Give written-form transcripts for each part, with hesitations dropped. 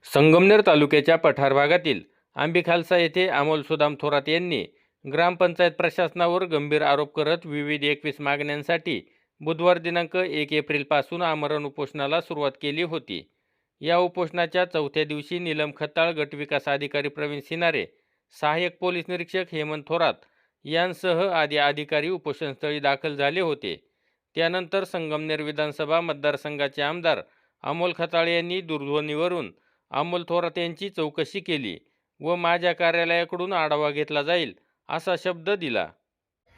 संगमनेर तालुक्याच्या पठार भागातील आंबेखालसा येथे अमोल सुदाम थोरात यांनी ग्रामपंचायत प्रशासनावर गंभीर आरोप करत विविध 21 मागण्यांसाठी बुधवार दिनांक 1 एप्रिलपासून आमरण उपोषणाला सुरुवात केली होती. या उपोषणाच्या चौथ्या दिवशी नीलम खताळ, गटविकास अधिकारी प्रवीण सिनारे, सहाय्यक पोलीस निरीक्षक हेमंत थोरात यांसह आदी अधिकारी उपोषणस्थळी दाखल झाले होते. त्यानंतर संगमनेर विधानसभा मतदारसंघाचे आमदार अमोल खताळ यांनी दूरध्वनीवरून अमोल थोरात यांची चौकशी केली व माझ्या कार्यालयाकडून आढावा घेतला जाईल असा शब्द दिला.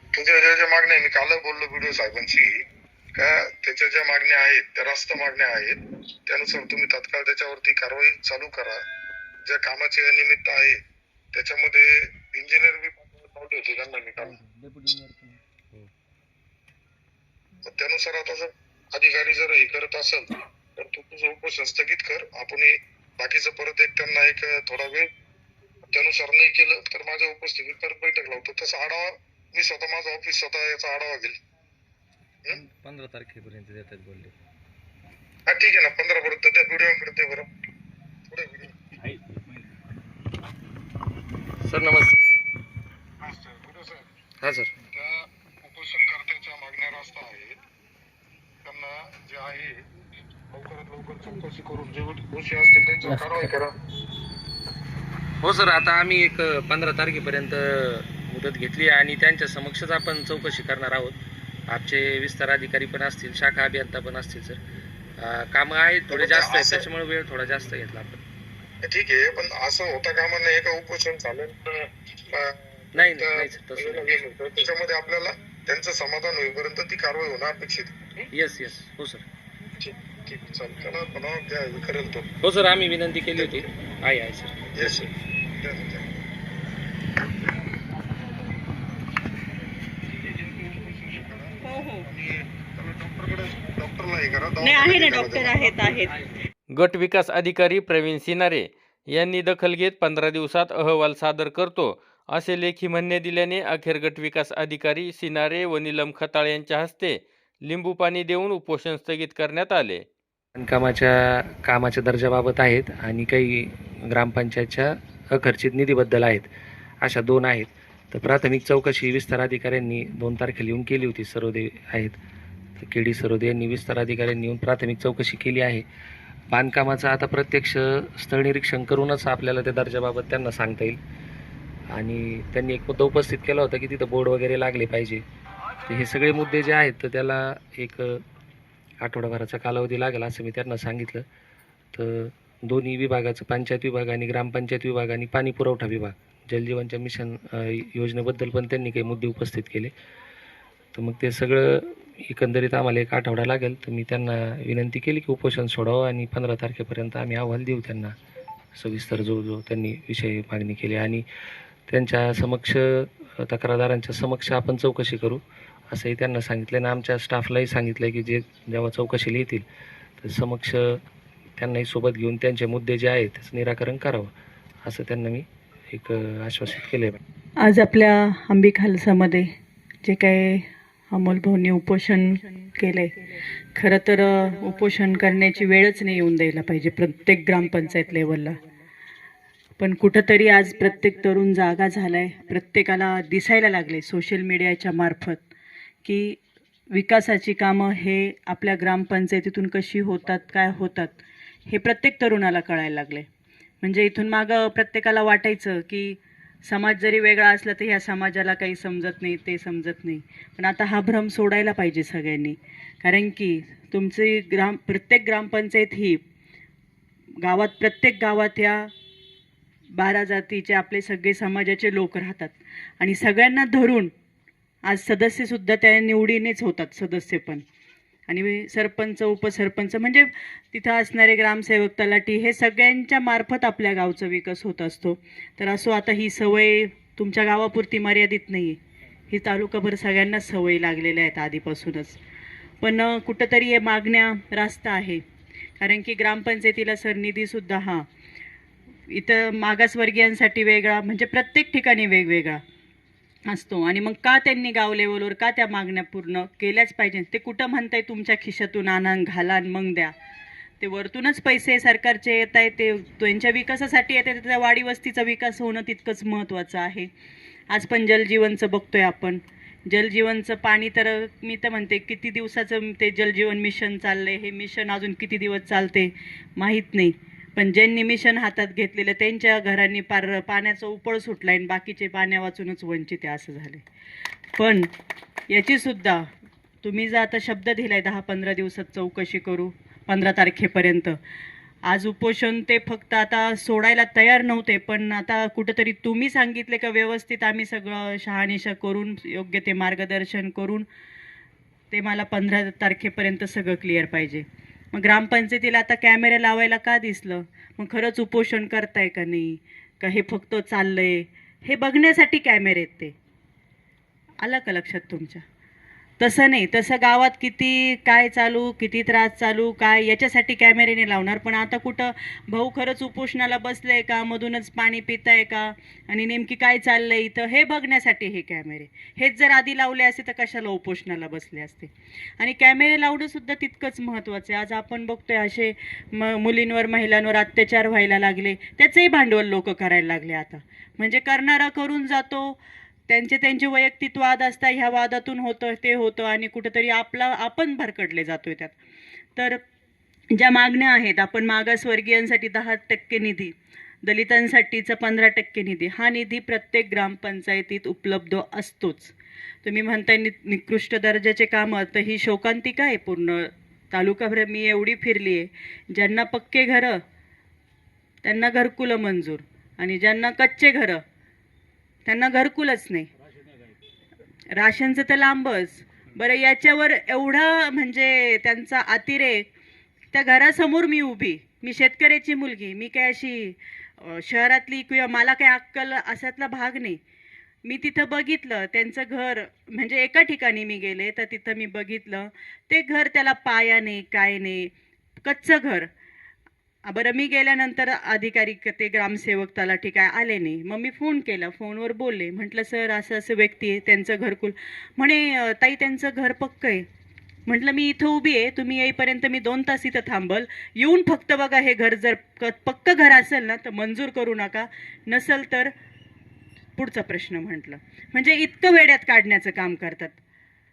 तुझ्या ज्या मागण्या मी काल बोललो व्हिडिओ साहेबांशी का त्याच्या ज्या मागण्या आहेत त्या रास्त मागण्या आहेत, त्यानुसार तुम्ही तात्काळ त्याच्यावरती कारवाई चालू करा. ज्या कामाचे निमित्त आहे त्याच्यामध्ये इंजिनियर बी पाठवले होते त्यांना मी काल. त्यानुसार आता जर अधिकारी जर हे करत असेल तर तू तुझं उपोषण स्थगित कर. आपण बाकीचं परत एक त्यांना एक थोडा वेळ त्यानुसार नाही केलं तर माझ्या उपस्थितीत परत बैठक लावतो. तसा आढावा मी स्वतः माझं ऑफिस स्वतः याचा आढावा घेईल. 15 तारखेपर्यंत देतात बोलले. हा ठीक आहे ना, 15 पर्यंत त्या व्हिडिओ करते बरं पुढे सर नमस्ते. हा सर, त्या उपोषणकर्त्याच्या मागण्या रास्त आहेत. त्यांना जे आहे लवकरात लवकर चौकशी करून जे दोषी असतील त्यांच्यावर कारवाई करा. हो सर, आता आम्ही एक 15 तारखेपर्यंत मुदत घेतली आणि त्यांच्या समक्षच आपण चौकशी करणार आहोत. आमचे विस्तार अधिकारी पण असतील, शाखा अभियंता पण असतील. सर कामं आहेत थोडे जास्त आहेत, त्याच्यामुळे वेळ थोडा जास्त घेतला आपण. ठीक आहे, पण असं होता कामा नये का उपोषण चालेल नाही सर, तसं नाही. त्याच्यामध्ये आपल्याला त्यांचं समाधान होईपर्यंत ती कारवाई होणं अपेक्षित आहे. येस हो सर. ठीक चालेल. त्याला पुन्हा द्या करेल तो. हो सर, आम्ही विनंती केली होती. आहे सर. Yes sir. गट विकास अधिकारी प्रवीण सिनारे यांनी दखल घेत 15 दिवसात अहवाल सादर करतो असे लेखी म्हणणे दिल्याने अखेर गट विकास अधिकारी सिनारे व नीलम खताळ यांच्या हस्ते लिंबू पाणी देऊन उपोषण स्थगित करण्यात आले. कामाच्या दर्जाबाबत आहेत आणि काही ग्रामपंचायतच्या अखर्चित निधीबद्दल आहेत. अशा 2 आहेत. तर प्राथमिक चौकशी विस्तार अधिकाऱ्यांनी 2 तारखेला येऊन केली होती. सरोदे आहेत, तर के डी सरोदे यांनी विस्तार अधिकाऱ्यांनी येऊन प्राथमिक चौकशी केली आहे. बांधकामाचं आता प्रत्यक्ष स्थळ निरीक्षण करूनच आपल्याला त्या दर्जाबाबत त्यांना सांगता येईल. आणि त्यांनी एक मुद्दा उपस्थित केला होता की तिथं बोर्ड वगैरे लागले पाहिजे. तर हे सगळे मुद्दे जे आहेत तर त्याला एक आठवडाभराचा कालावधी लागेल असं मी त्यांना सांगितलं. तर दोन्ही विभागाचं, पंचायत विभाग आणि ग्रामपंचायत विभाग आणि पाणी पुरवठा विभाग, जलजीवनच्या मिशन योजनेबद्दल पण त्यांनी काही मुद्दे उपस्थित केले. तर मग ते सगळं एकंदरीत आम्हाला एक आठवडा लागेल. तर मी त्यांना विनंती केली की उपोषण सोडावं आणि 15 तारखेपर्यंत आम्ही अहवाल देऊ त्यांना सविस्तर जो त्यांनी विषय मागणी केली. आणि त्यांच्या समक्ष, तक्रारदारांच्या समक्ष आपण चौकशी करू असंही त्यांना सांगितलं. आणि आमच्या स्टाफलाही सांगितलं की जेव्हा चौकशीला येतील तर समक्ष त्यांनाही सोबत घेऊन त्यांचे मुद्दे जे आहेत त्याचं निराकरण करावं असं त्यांना मी एक आश्वासित केलं आहे. आज आपल्या आंबेखालसामध्ये जे काय अमोल भाऊंनी उपोषण केलं आहे, खरं तर उपोषण करण्याची वेळच नाही येऊन द्यायला पाहिजे प्रत्येक ग्रामपंचायत लेवलला. पण कुठंतरी आज प्रत्येक तरुण जागा झाला आहे. प्रत्येकाला दिसायला लागले सोशल मीडियाच्या मार्फत की विकासाची कामं हे आपल्या ग्रामपंचायतीतून कशी होतात, काय होतात हे प्रत्येक तरुणाला कळायला लागले. म्हणजे इथून मागं प्रत्येकाला वाटायचं की समाज जरी वेगळा असला तर ह्या समाजाला काही समजत नाही, ते समजत नाही. पण आता हा भ्रम सोडायला पाहिजे सगळ्यांनी. कारण की तुमची प्रत्येक ग्रामपंचायत ही गावात, प्रत्येक गावात ह्या 12 जातीचे आपले सगळे समाजाचे लोक राहतात. आणि सगळ्यांना धरून आज सदस्यसुद्धा त्या निवडीनेच होतात, सदस्य पण. आणि सरपंच, उपसरपंच म्हणजे तिथं असणारे ग्रामसेवक, तलाठी हे सगळ्यांच्या मार्फत आपल्या गावचा विकास होत असतो. तर असो, आता ही सवय तुमच्या गावापुरती मर्यादित नाही आहे, ही तालुकाभर सगळ्यांना सवय लागलेल्या आहेत आधीपासूनच. पण कुठंतरी हे मागण्या रास्त आहे. कारण की ग्रामपंचायतीला सरनिधीसुद्धा इथं मागासवर्गीयांसाठी वेगळा, म्हणजे प्रत्येक ठिकाणी वेगवेगळा असतो. आणि मग का त्यांनी गाव लेवलवर का त्या मागण्या पूर्ण केल्याच पाहिजे? ते कुठं म्हणताय तुमच्या खिशातून आणा, घाला, मग द्या. ते वरतूनच पैसे सरकारचे येत आहेत, ते त्यांच्या विकासासाठी येत आहेत. त्या वाडी वस्तीचा विकास होणं तितकंच महत्त्वाचं आहे. आज पण जलजीवनचं बघतोय आपण. जलजीवनचं पाणी तर मी तर म्हणते किती दिवसाचं ते जलजीवन मिशन चाललंय, हे मिशन अजून किती दिवस चालते माहीत नाही. पण ज्यांनी मिशन हातात घेतलेलं त्यांच्या घरांनी पाण्याचा उपळ सुटला आणि बाकीचे पाण्या वाचूनच वंचित आहे असं झालं. पण याचीसुद्धा तुम्ही जर आता शब्द दिलाय 10-15 दिवसात चौकशी करू, 15 तारखेपर्यंत. आज उपोषण ते फक्त आता सोडायला तयार नव्हते, पण आता कुठंतरी तुम्ही सांगितले का व्यवस्थित आम्ही सगळं शहानिशा करून योग्य ते मार्गदर्शन करून ते मला 15 तारखेपर्यंत सगळं क्लिअर पाहिजे. मग ग्रामपंचायतीला आता कॅमेरा लावायला का दिसलं? मग खरंच उपोषण करताय का नाही, का हे फक्त चाललंय हे बघण्यासाठी कॅमेरे आहेत ते? आलं का लक्षात तुमच्या? तसं नाही, तसं गावात किती काय चालू, किती त्रास चालू काय याच्यासाठी कॅमेरेने लावणार. पण आता कुठं भाऊ खरंच उपोषणाला बसले का, मधूनच पाणी पिताय का, आणि नेमकी काय चाललंय इथं हे बघण्यासाठी हे कॅमेरे. हेच जर आधी लावले असते तर कशाला उपोषणाला बसले असते? आणि कॅमेरे लावणं सुद्धा तितकंच महत्त्वाचं आहे. आज आपण बघतोय असे मुलींवर महिलांवर अत्याचार व्हायला लागले, त्याचंही भांडवल लोक करायला लागले आता. म्हणजे करणारा करून जातो, त्यांचे वैयक्तिक वाद असतात, ह्या वादातून होतं ते होतं आणि कुठंतरी आपण भरकडले जातोय त्यात. तर ज्या मागण्या आहेत, आपण मागासवर्गीयांसाठी 10% निधी, दलितांसाठीचा 15% निधी, हा निधी प्रत्येक ग्रामपंचायतीत उपलब्ध असतोच. तुम्ही म्हणताय निकृष्ट दर्जाचे कामं, तर ही शोकांतिका आहे पूर्ण तालुकाभर. मी एवढी फिरली आहे, ज्यांना पक्के घरं त्यांना घरकुलं मंजूर, आणि ज्यांना कच्चे घरं त्यांना घरकुलच नाही. राशनचं तर लांबच. बरं, याच्यावर एवढा म्हणजे त्यांचा अतिरेक. त्या घरासमोर मी उभी, मी शेतकऱ्याची मुलगी, मी काय अशी शहरातली किंवा मला काय अक्कल असातला भाग नाही. मी तिथं बघितलं त्यांचं घर, म्हणजे एका ठिकाणी मी गेले तर तिथं मी बघितलं ते घर, त्याला पाया नाही काय नाही, कच्चं घर. बरं, मी गेल्यानंतर अधिकारी ते ग्रामसेवक तलाठी काय आले नाही. मग मी फोन केला, फोनवर बोलले, म्हटलं सर असं असं व्यक्ती आहे, त्यांचं घरकुल. म्हणे ताई त्यांचं घर पक्क आहे. म्हटलं मी इथं उभी आहे, तुम्ही येईपर्यंत मी 2 तास इथं थांबल, येऊन फक्त बघा हे घर. जर पक्क घर असेल ना तर मंजूर करू नका, नसेल तर पुढचा प्रश्न. म्हटलं म्हणजे इतकं वेड्यात काढण्याचं काम करतात.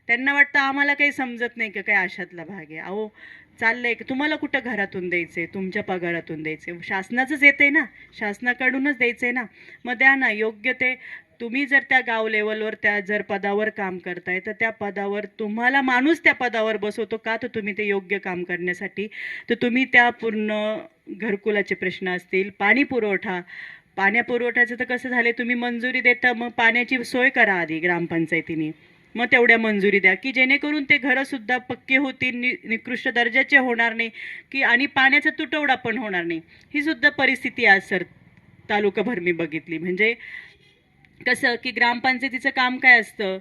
त्यांना वाटतं आम्हाला काही समजत नाही का, काय अशातला भाग आहे. अहो चाललंय की तुम्हाला कुठं घरातून द्यायचंय, तुमच्या पगारातून द्यायचंय, शासनाचंच येते ना, शासनाकडूनच द्यायचंय ना, मग द्या ना. योग्य ते तुम्ही जर त्या गाव लेवलवर त्या जर पदावर काम करताय तर त्या पदावर तुम्हाला माणूस त्या पदावर बसवतो का, तर तुम्ही ते योग्य काम करण्यासाठी. तर तुम्ही त्या पूर्ण घरकुलाचे प्रश्न असतील, पाणी पुरवठ्याचं तर कसं झालं, तुम्ही मंजुरी देता, मग पाण्याची सोय करा आधी ग्रामपंचायतीने, मग तेवढ्या मंजुरी द्या की जेणेकरून ते घरंसुद्धा पक्के होतील, निकृष्ट दर्जाचे होणार नाही की, आणि पाण्याचा तुटवडा पण होणार नाही. ही सुद्धा परिस्थिती आज सर तालुकाभर मी बघितली. म्हणजे कसं की ग्रामपंचायतीचं काम काय असतं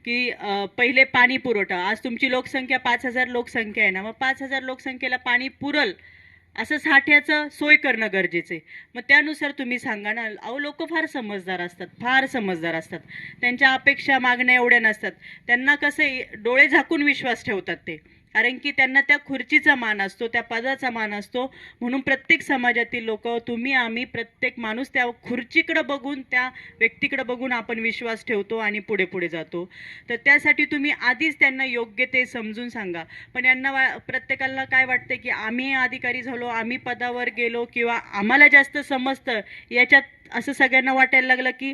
की पहिले पाणी पुरवठा. आज तुमची लोकसंख्या 5,000 लोकसंख्या आहे ना, मग 5,000 लोकसंख्येला पाणी पुरल असं साठ्याचं सोय करणं गरजेचं आहे. मग त्यानुसार तुम्ही सांगा ना. अहो लोक फार समजदार असतात, त्यांच्या अपेक्षा मागण्या एवढ्या नसतात. त्यांना कसं डोळे झाकून विश्वास ठेवतात ते, कारण की त्यांना त्या खुर्चीचा मान असतो, त्या पदाचा मान असतो. म्हणून प्रत्येक समाजातील लोक, तुम्ही आम्ही, प्रत्येक माणूस त्या खुर्चीकडे बघून, त्या व्यक्तीकडे बघून आपण विश्वास ठेवतो आणि पुढे पुढे जातो. तर त्यासाठी तुम्ही आधीच त्यांना योग्य ते समजून सांगा. पण यांना प्रत्येकाला काय वाटतं की आम्ही अधिकारी झालो, आम्ही पदावर गेलो किंवा आम्हाला जास्त समजतं, याच्यात असं सगळ्यांना वाटायला लागलं की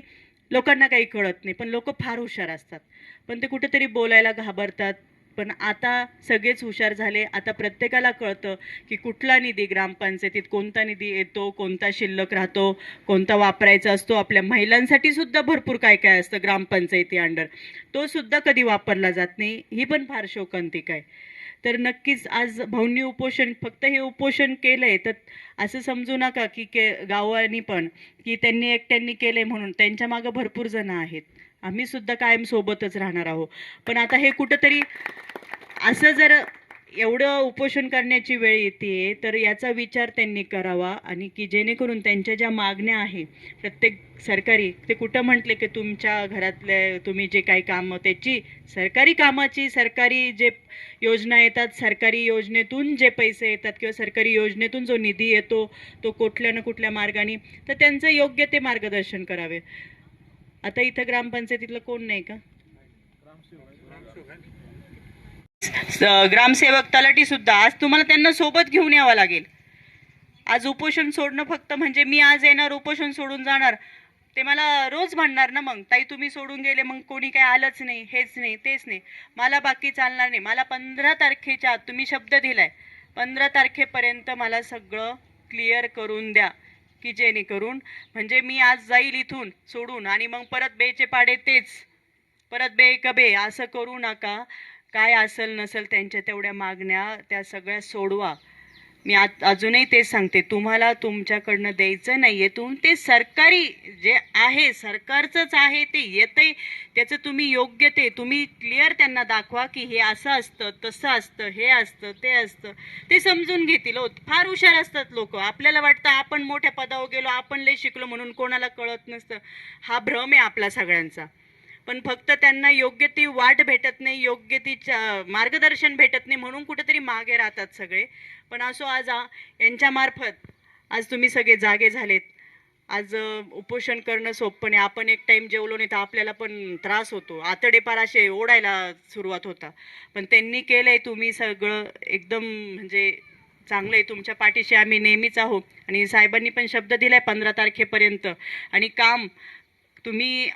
लोकांना काही कळत नाही. पण लोक फार हुशार असतात, पण ते कुठेतरी बोलायला घाबरतात. पण आता सगळेच हुशार झाले. आता प्रत्येकाला कळतं की कुठला निधी ग्रामपंचायतीत, कोणता निधी येतो, कोणता शिल्लक राहतो, कोणता वापरायचा असतो. आपल्या महिलांसाठी सुद्धा भरपूर काय काय असतं ग्रामपंचायती अंडर, तो सुद्धा कधी वापरला जात नाही. ही पण फार शोकांतिका आहे. तर नक्कीच आज भाऊंनी उपोषण, फक्त हे उपोषण केलंय तर असं समजू नका की गावांनी पण की त्यांनी एकट्यांनी केलंय म्हणून. त्यांच्या मागं भरपूर जण आहेत, आम्ही सुद्धा कायम सोबतच राहणार आहोत. पण आता हे कुठंतरी असं जर एवढं उपोषण करण्याची वेळ येते तर याचा विचार त्यांनी करावा आणि की जेणेकरून त्यांच्या ज्या मागण्या आहे प्रत्येक सरकारी, ते कुठं म्हटले की तुमच्या घरातले तुम्ही जे काही कामं त्याची सरकारी कामाची, सरकारी जे योजना येतात, सरकारी योजनेतून जे पैसे येतात किंवा सरकारी योजनेतून जो निधी येतो तो कुठल्या ना कुठल्या मार्गाने, तर त्यांचं योग्य ते मार्गदर्शन करावे. आता इथं ग्रामपंचायतीतलं कोण नाही का? ग्रामसेवक, तलाठी सुद्धा. आज तुम्हाला त्यांना सोबत घेऊन यावं लागेल. आज उपोषण सोडणं फक्त म्हणजे मी आज येणार उपोषण सोडून जाणार, ते मला रोज म्हणणार ना, मग ताई तुम्ही सोडून गेले, मग कोणी काय आलंच नाही, हेच नाही तेच नाही, मला बाकी चालणार नाही. मला 15 तारखेच्या आत तुम्ही शब्द दिलाय, 15 तारखेपर्यंत मला सगळं क्लिअर करून द्या, की जेणेकरून म्हणजे मी आज जाईल इथून सोडून आणि मग परत बेचे पाडे तेच, परत बे कबे असं करू नका. काय असेल नसेल त्यांच्या तेवढ्या मागण्या त्या सगळ्या सोडवा. मी अजूनही तेच सांगते, तुम्हाला तुमच्याकडनं द्यायचं नाहीये, ते सरकारी जे आहे सरकारचंच आहे, ते येतंय त्याचं तुम्ही योग्य ते तुम्ही क्लिअर त्यांना दाखवा की हे असं असतं, तसं असतं, हे असतं, ते असतं. ते समजून घेतील. फार हुशार असतात लोक. आपल्याला वाटतं आपण मोठ्या पदावर गेलो, आपण लय शिकलो म्हणून कोणाला कळत नसतं. हा भ्रम आहे आपला सगळ्यांचा. पण फक्त त्यांना योग्य ती वाट भेटत नाही, योग्य ती मार्गदर्शन भेटत नाही म्हणून कुठेतरी मागे राहतात सगळे. पण असो, आज यांच्या मार्फत आज तुम्ही सगळे जागे झालेत. आज उपोषण करणं सोपं नाही. आपण एक टाइम जेवलो नाही तर आपल्याला पण त्रास होतो, आतडे पार असे ओढायला सुरुवात होता. पण त्यांनी केलंय, तुम्ही सगळं एकदम म्हणजे चांगलं आहे. तुमच्या पाठीशी आम्ही नेहमीच आहोत. आणि साहेबांनी पण शब्द दिलाय 15 तारखेपर्यंत, आणि काम तुम्ही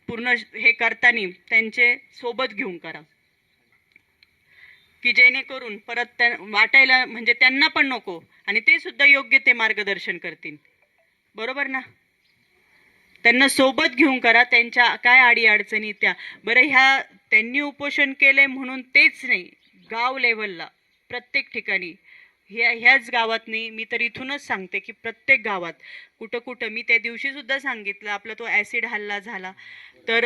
पूर्ण हे करताना त्यांचे सोबत घेऊन करा, की जेणेकरून परत वाटायला म्हणजे त्यांना पण नको आणि ते सुद्धा योग्य ते मार्गदर्शन करतील. बरोबर ना? त्यांना सोबत घेऊन करा, त्यांच्या काय अडी अडचणी त्या. बरं, ह्या त्यांनी उपोषण केलंय म्हणून तेच नाही, गाव लेवलला प्रत्येक ठिकाणी ह्याच गावात नाही, मी तर इथूनच सांगते की प्रत्येक गावात कुठं कुठं, मी त्या दिवशी सुद्धा सांगितलं आपला तो ॲसिड हल्ला झाला. तर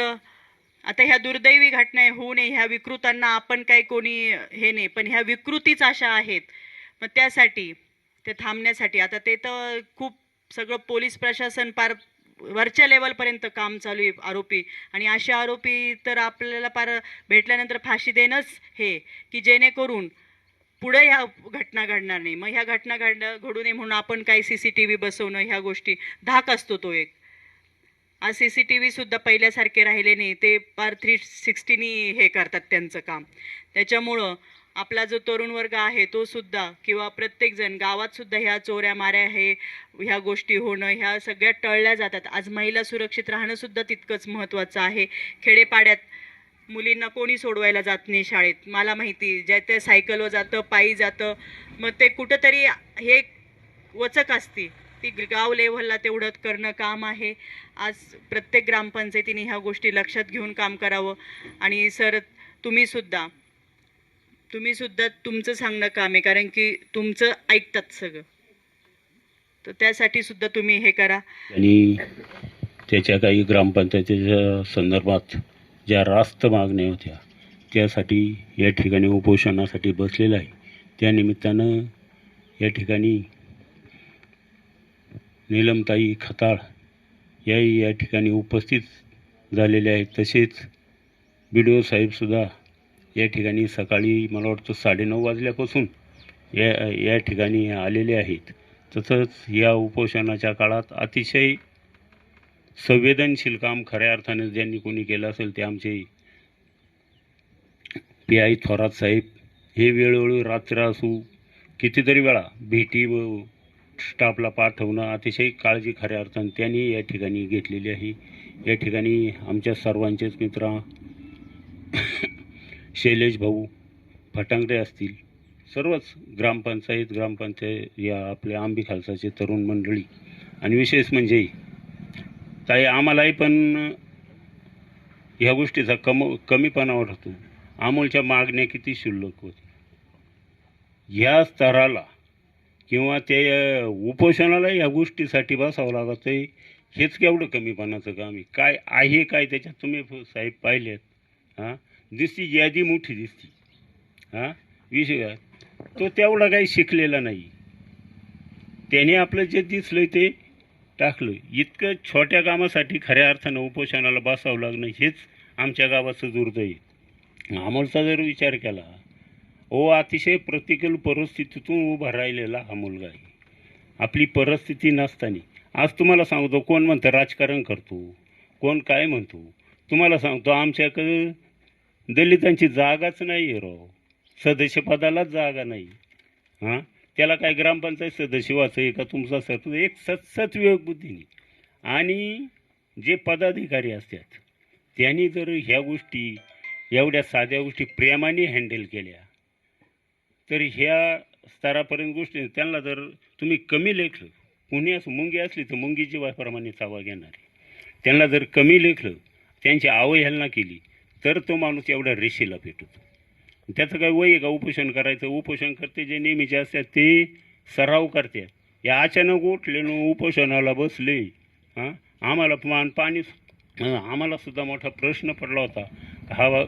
आता ह्या दुर्दैवी घटना होऊ नये, ह्या विकृतांना आपण काही कोणी हे नाही, पण ह्या विकृतीच अशा आहेत. मग त्यासाठी ते थांबण्यासाठी आता ते तर खूप सगळं पोलीस प्रशासन पार वरच्या लेवलपर्यंत काम चालू आहे आरोपी, आणि असे आरोपी तर आपल्याला पार भेटल्यानंतर फाशी देणंच हे, की जेणेकरून पुढे ह्या घटना घडणार नाही. मग ह्या घटना घडू नये म्हणून आपण काही CCTV बसवणं, ह्या गोष्टी धाक असतो तो एक. आज CCTV सुद्धा पहिल्यासारखे राहिले नाही, ते पार 360नी हे करतात त्यांचं काम. त्याच्यामुळं आपला जो तरुण वर्ग आहे तो सुद्धा किंवा प्रत्येकजण गावात सुद्धा ह्या चोऱ्या माऱ्या ह्या गोष्टी होणं, ह्या सगळ्या टळल्या जातात. आज महिला सुरक्षित राहणं सुद्धा तितकंच महत्त्वाचं आहे. खेडेपाड्यात मुलींना कोणी सोडवायला जात नाही शाळेत, मला माहिती. ज्या त्या सायकलवर जातं, पायी जातं, मग ते कुठंतरी हे वचक असते ती गाव लेव्हलला तेवढं करणं काम आहे. आज प्रत्येक ग्रामपंचायतीने ह्या गोष्टी लक्षात घेऊन काम करावं. आणि सर, तुम्ही सुद्धा तुमचं सांगणं काम आहे, कारण की तुमचं ऐकतात सगळं, तर त्यासाठी सुद्धा तुम्ही हे करा. आणि त्याच्या काही ग्रामपंचायतीच्या संदर्भात ज्या रास्त मागण्या होत्या त्यासाठी या ठिकाणी उपोषणासाठी बसलेलं आहे. त्यानिमित्तानं या ठिकाणी नीलमताई खताळ या ठिकाणी उपस्थित झालेले आहेत. तसेच BDO साहेबसुद्धा या ठिकाणी सकाळी मला वाटतं 9:30 वाजल्यापासून या ठिकाणी आलेले आहेत. तसंच या उपोषणाच्या काळात अतिशय संवेदनशील काम खऱ्या अर्थाने ज्यांनी कोणी केलं असेल ते आमचे PI थोरात साहेब. हे वेळोवेळी रात्र असू कितीतरी वेळा भेटी व स्टाफला पाठवणं, अतिशय काळजी खऱ्या अर्थाने त्यांनी या ठिकाणी घेतलेली आहे. या ठिकाणी आमच्या सर्वांचेच मित्र शैलेश भाऊ फटांगरे असतील, सर्वच ग्रामपंचायत या आपल्या आंबी खालसाचे तरुण मंडळी, आणि विशेष म्हणजे ताई आम्हालाही पण ह्या गोष्टीचा कमीपणा वाटतो. अमोलच्या मागण्या किती क्षुल्लक होती, ह्या स्तराला किंवा ते उपोषणाला ह्या गोष्टीसाठी बसावं लागत आहे. हेच केवढं कमीपणाचं काम आहे. काय आहे काय त्याच्यात तुम्ही साहेब पाहिलेत? हां, दिसती यादी मोठी दिसती. हां, विषय काय, तो तेवढा काही शिकलेला नाही. त्याने आपलं जे दिसलं ते टाकलं. इतकं छोट्या कामासाठी खऱ्या अर्थानं उपोषणाला बसावं लागणं हेच आमच्या गावाचं दुर्दैव. अमोलचा जर विचार केला, अतिशय प्रतिकूल परिस्थितीतून उभा राहिलेला हा मुलगा आहे. आपली परिस्थिती नसताना आज तुम्हाला सांगतो, कोण म्हणतं राजकारण करतो, कोण काय म्हणतो. तुम्हाला सांगतो, आमच्याकडं दलितांची जागाच नाही आहे राव, सदस्यपदालाच जागा नाही. हां, त्याला काय ग्रामपंचायत सदस्य व्हायचं आहे का तुमचा सर, एक सतत विवेकबुद्धीने. आणि जे पदाधिकारी असतात त्यांनी जर ह्या गोष्टी, एवढ्या साध्या गोष्टी प्रेमाने हँडल केल्या तर ह्या स्तरापर्यंत गोष्टी त्यांना जर तुम्ही कमी लेखलं, कुणी असं मुंगी असली तर मुंगीची वाप्रमाणे चावा घेणार आहे. त्यांना जर कमी लेखलं, त्यांची अवहेलना केली तर तो माणूस एवढ्या रेषेला पेटतो. त्याचं काय वय आहे का उपोषण करायचं? उपोषण करते जे नेहमीचे असतात ते सराव करतात. या अचानक उठले न उपोषणाला बसले. हां, आम्हाला पाणी आम्हाला सुद्धा मोठा प्रश्न पडला होता, हा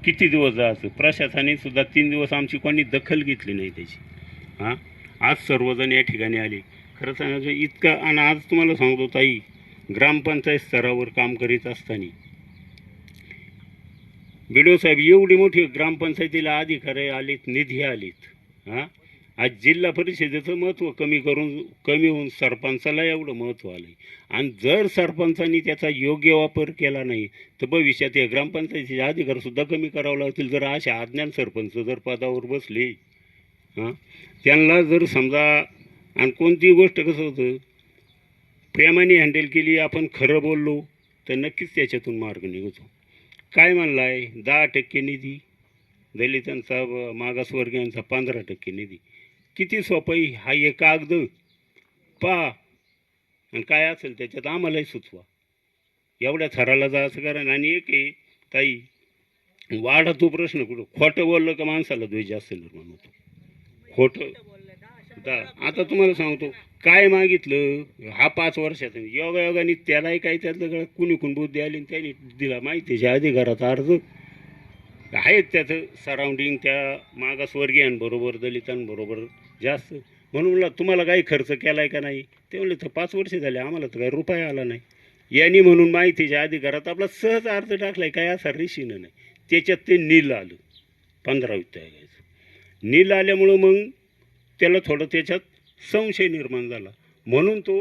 किती दिवस जायचं. प्रशासनाने सुद्धा 3 दिवस आमची कोणी दखल घेतली नाही त्याची. हां, आज सर्वजण या ठिकाणी आले. खरं सांगायचं इतका. आणि आज तुम्हाला सांगतो ताई, ग्रामपंचायत स्तरावर काम करीत असताना बिडो साहेब एवढी मोठी ग्रामपंचायतीला अधिकारी आलेत, निधी आलेत. हां, आज जिल्हा परिषदेचं महत्त्व कमी होऊन सरपंचाला एवढं महत्त्व आलं आहे. आणि जर सरपंचांनी त्याचा योग्य वापर केला नाही तर भविष्यात या ग्रामपंचायतीचे अधिकारसुद्धा कमी करावं लागतील. जर अशा अज्ञान सरपंच जर पदावर बसले, हां, त्यांना जर समजा. आणि कोणतीही गोष्ट कसं होतं, प्रेमाने हँडल केली, आपण खरं बोललो तर नक्कीच त्याच्यातून मार्ग निघतो. काय म्हणलं आहे, 10% निधी, दलितांचा मागासवर्गीयांचा 15% निधी. किती सोपं हा एक कागद पहा आणि काय असेल त्याच्यात आम्हालाही सुचवा. एवढ्या थराला जायचं कारण. आणि एक आहे ताई, वाढा तो प्रश्न कुठं, खोटं बोललं का माणसाला द्वेष जास्त निर्माण होतो. खोटं आता तुम्हाला सांगतो, काय मागितलं हा 5 वर्षात योगायोगाने त्यालाही काही त्यातलं कुणी बुद्धी आली आणि त्याने दिला माहितीच्या अधिकारात अर्ज आहेत. त्याचं सराउंडिंग त्या मागासवर्गीयांबरोबर दलितांबरोबर जास्त. म्हणून तुम्हाला काही खर्च केला आहे का नाही ते म्हणले, तर 5 वर्ष झाले आम्हाला तर काही रुपया आला नाही. यांनी म्हणून माहितीच्या अधिकारात आपला सहज अर्ज टाकला आहे, काय असा रेशीनं नाही. त्याच्यात ते नील आलं, 15 नील आल्यामुळं मग त्याला थोडं त्याच्यात संशय निर्माण झाला, म्हणून तो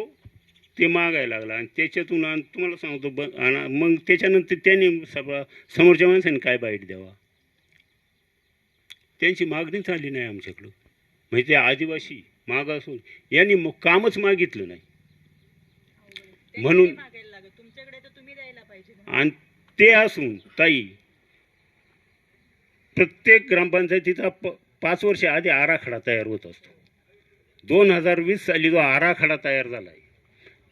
ते मागायला लागला. आणि त्याच्यातून आणि तुम्हाला सांगतो मग त्याच्यानंतर त्यांनी समोरच्या माणसाने काय बाईट द्यावा, त्यांची मागणीच आली नाही आमच्याकडं. म्हणजे ते आदिवासी मागासून यांनी मग कामच मागितलं नाही म्हणून. आणि ते असून ताई, प्रत्येक ग्रामपंचायतीचा 5 वर्ष आधी आराखडा तयार होत असतो. 2020 साली जो आराखडा तयार झाला आहे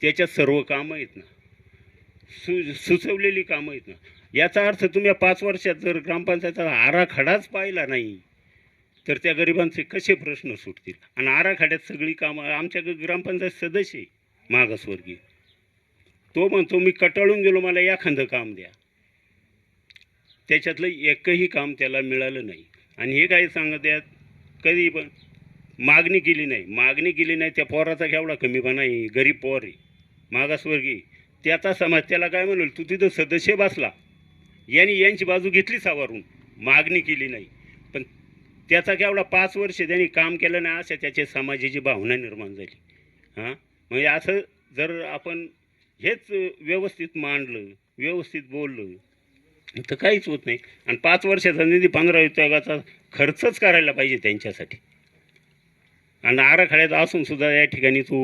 त्याच्यात सर्व कामं आहेत ना, सुचवलेली कामं आहेत ना. याचा अर्थ तुम्ही 5 वर्षात जर ग्रामपंचायतीचा आराखडाच पाहिला नाही तर त्या गरिबांचे कसे प्रश्न सुटतील. आणि आराखड्यात सगळी कामं आमच्याकडे ग्रामपंचायत सदस्य आहे मागासवर्गीय, तो म्हणतो मी कटाळून गेलो, मला एखादं काम द्या. त्याच्यातलं एकही काम त्याला मिळालं नाही. आणि हे काय सांगत यात, कधी पण मागणी केली नाही. त्या पोराचा केवढा कमीपणा आहे, गरीब पोर आहे, मागासवर्गीय. त्याचा समाज त्याला काय म्हणेल, तू तिथं सदस्य बसला, यांची बाजू घेतली सावरून, मागणी केली नाही. पण त्याचा केवढा 5 वर्ष त्यांनी काम केलं नाही, अशा त्याच्या समाजाची भावना निर्माण झाली. हां, म्हणजे असं जर आपण हेच व्यवस्थित मांडलं, व्यवस्थित बोललं तर काहीच होत नाही. आणि 5 वर्षाचा निधी 15 विभागाचा खर्चच करायला पाहिजे त्यांच्यासाठी. आणि आराखड्यात असून सुद्धा या ठिकाणी तो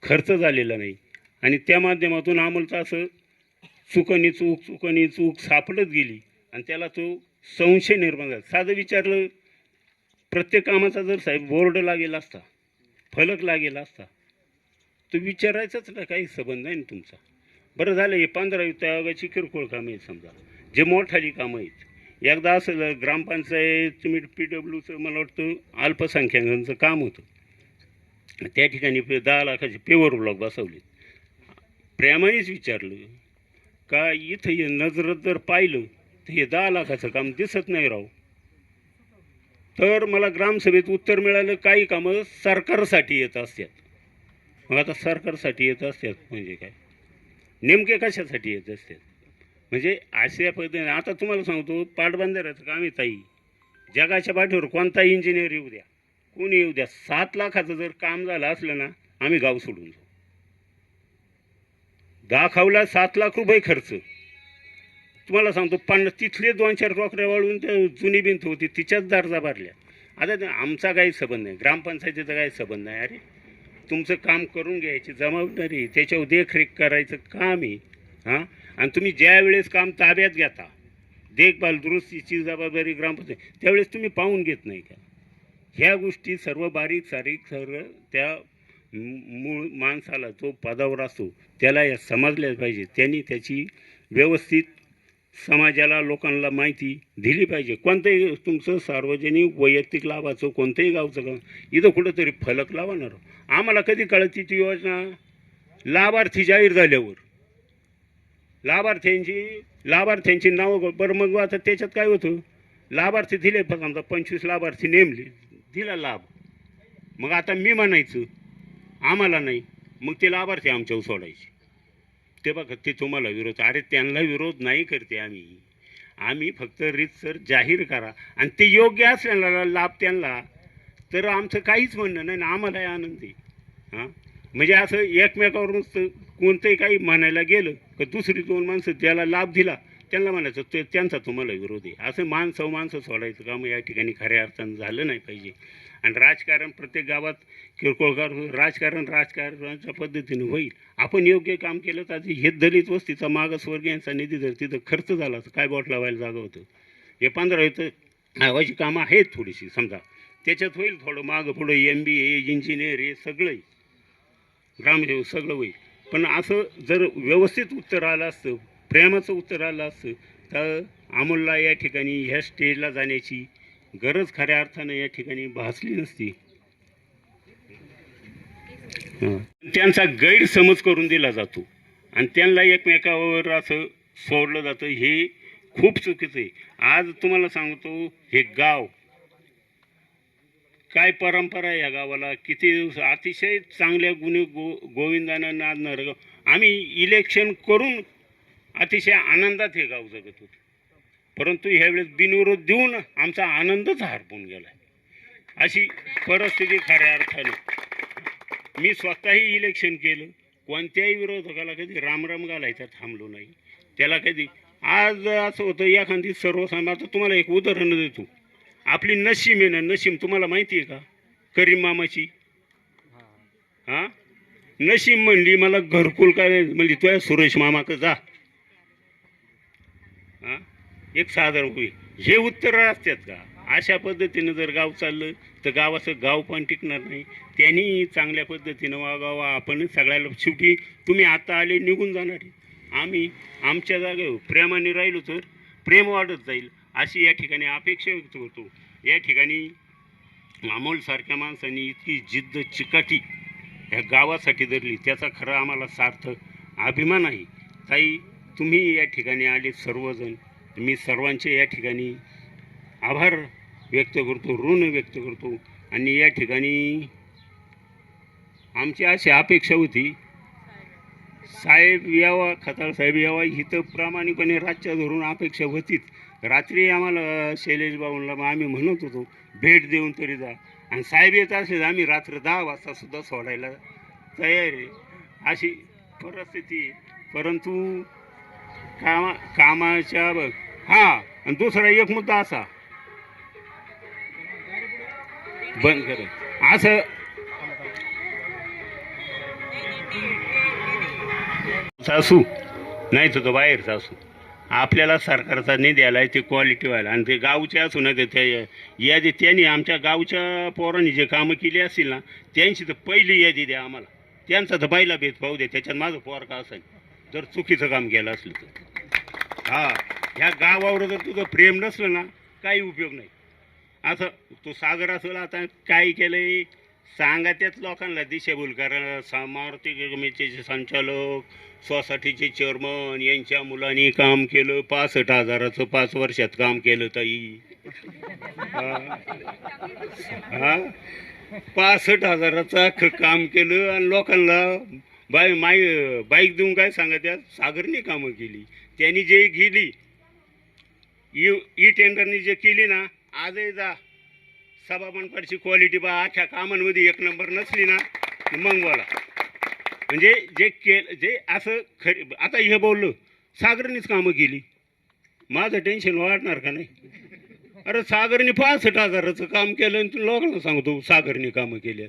खर्च झालेला नाही. आणि त्या माध्यमातून आम्हाला असं चुकणी चूक सापडत गेली आणि त्याला तो संशय निर्माण झाला. साधं विचारलं, प्रत्येक कामाचा जर साहेब बोर्ड लागेल असता, फलक लागेल असता, तर विचारायचंच ना, काही संबंध नाही ना तुमचा. बरं झालं हे 15 विभागाची किरकोळ कामं आहेत समजा, जे मोठाली कामं आहेत. एकदा असं ग्रामपंचायत PWचं मला वाटतं अल्पसंख्याकांचं काम होतं, त्या ठिकाणी 10 लाखाचे पेवर ब्लॉक बसवले. प्रेमानेच विचारलं का इथं हे नजरात जर पाहिलं तर हे 10 लाखाचं काम दिसत नाही राव. तर मला ग्रामसभेत उत्तर मिळालं काही कामं सरकारसाठी येत असतात. मग आता सरकारसाठी येत असतात म्हणजे काय, नेमके कशासाठी येत असतात? म्हणजे अशा पद्धतीने आता तुम्हाला सांगतो, पाटबंधाऱ्याचं काम आहे ताई, जगाच्या पाठीवर कोणता इंजिनियर येऊ द्या, कोणी येऊ द्या, 7 लाखाचं जर काम झालं असलं ना, आम्ही गाव सोडून जाऊ. दाखवला 7 लाख रुपये खर्च. तुम्हाला सांगतो तिथले 2-4 रोकड्या वाळून त्या जुनी भिंत होती तिच्याच दर्जा भरल्या. आता आमचा काही संबंध नाही, ग्रामपंचायतीचा काही संबंध नाही. अरे तुमचं काम करून घ्यायची जबाबदारी, त्याच्यावर देखरेख करायचं काम आहे. हां, आणि तुम्ही ज्या वेळेस काम ताब्यात घेता, देखभाल दुरुस्तीची जबाबदारी ग्रामपंचायत, त्यावेळेस तुम्ही पाहून घेत नाही का? ह्या गोष्टी सर्व बारीक सारीक सर्व त्या मूळ माणसाला जो पदावर असतो त्याला या समजल्याच पाहिजे. त्यांनी त्याची व्यवस्थित समाजाला लोकांना माहिती दिली पाहिजे. कोणतंही तुमचं सार्वजनिक वैयक्तिक लाभाचं कोणतंही गावचं काम इथं कुठंतरी फलक लावणार. आम्हाला कधी कळत ती योजना? लाभार्थी जाहीर झाल्यावर लाभार्थ्यांची नावं. बरं मग आता त्याच्यात काय होतं, लाभार्थी दिले, समजा 25 लाभार्थी नेमले, दिला लाभ. मग आता मी म्हणायचं आम्हाला नाही, मग ते लाभार्थी आमच्यावर सोडायचे. ते बघा, ते तुम्हाला विरोध. अरे त्यांना विरोध नाही करते आम्ही फक्त रीतसर जाहीर करा आणि ते योग्य असलेला लाभ त्यांना, तर आमचं काहीच म्हणणं नाही ना, आम्हालाही आनंद आहे. हां, म्हणजे असं एकमेकावरून कोणतंही काही म्हणायला गेलं तर दुसरी 2 माणसं ज्याला लाभ दिला त्यांना म्हणायचं ते त्यांचा तुम्हाला विरोध आहे. असं माणसं सोडायचं काम या ठिकाणी खऱ्या अर्थानं झालं नाही पाहिजे. आणि राजकारण प्रत्येक गावात किरकोळ राजकारणाच्या पद्धतीनं होईल. आपण योग्य काम केलं तर हे दलित वस्तीचा मागासवर्गीयांचा निधी जर तिथं खर्च झाला तर काय बोट लावायला जागा होतं. हे 15 इथं नावाची कामं आहेत थोडीशी, समजा त्याच्यात होईल थोडं मागं पुढं, MBA इंजिनियर हे सगळं ग्रामसेवक सगळं होईल. पण असं जर व्यवस्थित उत्तर आलं असतं, प्रेमाचं उत्तर आलं असतं, तर अमोलला या ठिकाणी ह्या स्टेजला जाण्याची गरज खऱ्या अर्थानं या ठिकाणी भासली नसती. त्यांचा गैरसमज करून दिला जातो आणि त्यांना एकमेकावर असं सोडलं जातं, हे खूप चुकीचं आहे. आज तुम्हाला सांगतो, हे गाव काय परंपरा आहे या गावाला, किती दिवस अतिशय चांगल्या गुणी गोविंदानं नांदणारं गाव. आम्ही इलेक्शन करून अतिशय आनंदात हे गाव जगत होतो, परंतु ह्यावेळेस बिनविरोध देऊन आमचा आनंदच हरपून गेला. अशी परिस्थिती खऱ्या अर्थानं. मी स्वतःही इलेक्शन केलं, कोणत्याही विरोधकाला कधी रामराम घालायचा थांबलो नाही. त्याला कधी आज असं होतं एखादी सर्वसामान्य. आता तुम्हाला एक उदाहरण देतो. आपली नशीम आहे ना, नशीम तुम्हाला माहिती आहे का, करीम मामाची. हां, नशीम म्हणली मला घरकुल काय, म्हणजे तुझ्या सुरेश मामाकडे जा. हां, एक साधारण होईल. हे उत्तर असतात का? अशा पद्धतीनं जर गाव चाललं तर गावाचं गाव पण टिकणार नाही. त्यांनी चांगल्या पद्धतीनं वागावं. आपण सगळ्याला, शेवटी तुम्ही आता आले निघून जाणार आहे. आम्ही आमच्या जागेवर प्रेमाने राहिलो तर प्रेम वाढत जाईल, अशी या ठिकाणी अपेक्षा व्यक्त होतो. या ठिकाणी अमोलसारख्या माणसांनी इतकी जिद्द चिकाटी ह्या गावासाठी धरली, त्याचा खरं आम्हाला सार्थक अभिमान आहे. ताई, तुम्ही या ठिकाणी आले सर्वजण, मी सर्वांचे या ठिकाणी आभार व्यक्त करतो, ऋण व्यक्त करतो. आणि या ठिकाणी आमची अशी अपेक्षा होती, साहेब यावा, खताळ साहेब यावा, ही तर प्रामाणिकपणे रातच्या धरून अपेक्षा होतीच. रात्री आम्हाला शैलेश बाबूंना आम्ही म्हणत होतो भेट देऊन तरी जा, आणि साहेब येत असले आम्ही रात्र 10 वाजता सुद्धा सोडायला तयार आहे. अशी परिस्थिती. परंतु कामाच्या हां, आणि दुसरा एक मुद्दा असा बंद कर, असं सासू नाही तर तो बाहेरचा असू, आपल्याला सरकारचा निधी आला आहे ते क्वालिटी व्हायला, आणि ते गावचे असू ना, ते त्या यादी त्यांनी आमच्या गावच्या पोरांनी जे कामं केली असतील ना, त्यांची तर पहिली यादी द्या आम्हाला. त्यांचा तर पहिला भेदभाव द्या, त्याच्यात माझं पोर का असेल जर चुकीचं काम केलं असलं तर. हां, ह्या गावावर जर तुझं प्रेम नसलं ना, काही उपयोग नाही. असं तो सागर असेल, आता काय केलं आहे सांगा, त्याच लोकांना दिशाभूल करा. मारुती कमिटीचे संचालक, सोसायटीचे चेअरमन यांच्या मुलांनी काम केलं, 65,000चं 5 वर्षात काम केलं ताई. हा 65,000चं अख्खं काम केलं आणि लोकांना बाईक देऊन काय सांगा त्या सागरने कामं केली. त्यांनी जे केली ई टेंडरनी जे केली ना, आजही जा सभा मंडपाची क्वालिटी बा अख्ख्या कामांमध्ये एक नंबर नसली ना मग बोला. म्हणजे जे असं आता हे बोललो सागरनीच कामं केली, माझं टेन्शन वाढणार का नाही? अरे सागरने 65,000चं काम केलं आणि तू लोकांना सांगतो सागरने कामं केली.